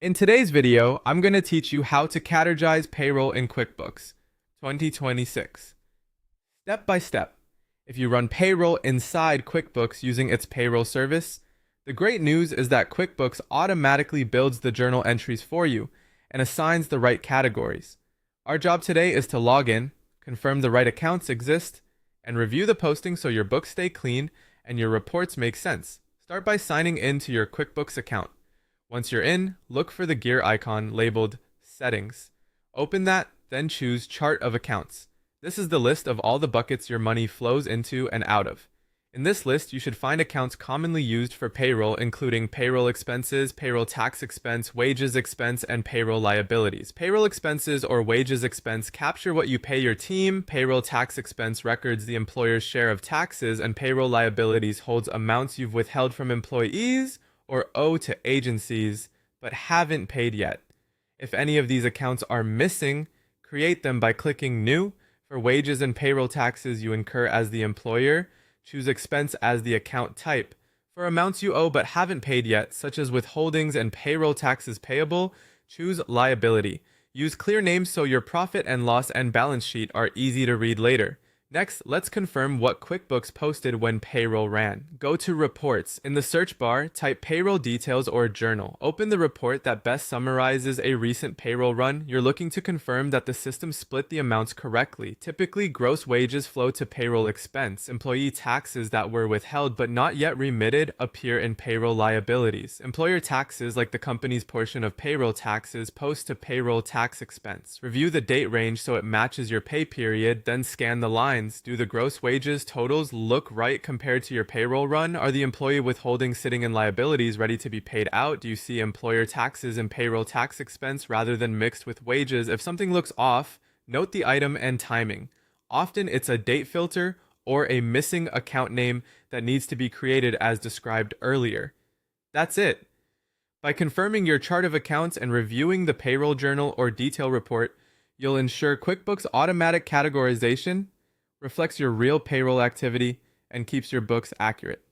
In today's video, I'm going to teach you how to categorize payroll in QuickBooks 2026. Step by step. If you run payroll inside QuickBooks using its payroll service, the great news is that QuickBooks automatically builds the journal entries for you and assigns the right categories. Our job today is to log in, confirm the right accounts exist, and review the posting so your books stay clean and your reports make sense. Start by signing in to your QuickBooks account. Once you're in, look for the gear icon labeled Settings. Open that, then choose Chart of Accounts. This is the list of all the buckets your money flows into and out of. In this list, you should find accounts commonly used for payroll, including payroll expenses, payroll tax expense, wages expense, and payroll liabilities. Payroll expenses or wages expense capture what you pay your team. Payroll tax expense records the employer's share of taxes, and payroll liabilities holds amounts you've withheld from employees or owe to agencies but haven't paid yet. If any of these accounts are missing, create them by clicking New. For wages and payroll taxes you incur as the employer, choose Expense as the account type. For amounts you owe but haven't paid yet, such as withholdings and payroll taxes payable, choose Liability. Use clear names so your profit and loss and balance sheet are easy to read later. Next, let's confirm what QuickBooks posted when payroll ran. Go to Reports. In the search bar, type Payroll Details or Journal. Open the report that best summarizes a recent payroll run. You're looking to confirm that the system split the amounts correctly. Typically, gross wages flow to payroll expense. Employee taxes that were withheld but not yet remitted appear in payroll liabilities. Employer taxes, like the company's portion of payroll taxes, post to payroll tax expense. Review the date range so it matches your pay period, then scan the line. Do the gross wages totals look right compared to your payroll run? Are the employee withholdings sitting in liabilities ready to be paid out? Do you see employer taxes and payroll tax expense rather than mixed with wages? If something looks off, note the item and timing. Often it's a date filter or a missing account name that needs to be created as described earlier. That's it. By confirming your chart of accounts and reviewing the payroll journal or detail report, you'll ensure QuickBooks automatic categorization reflects your real payroll activity, and keeps your books accurate.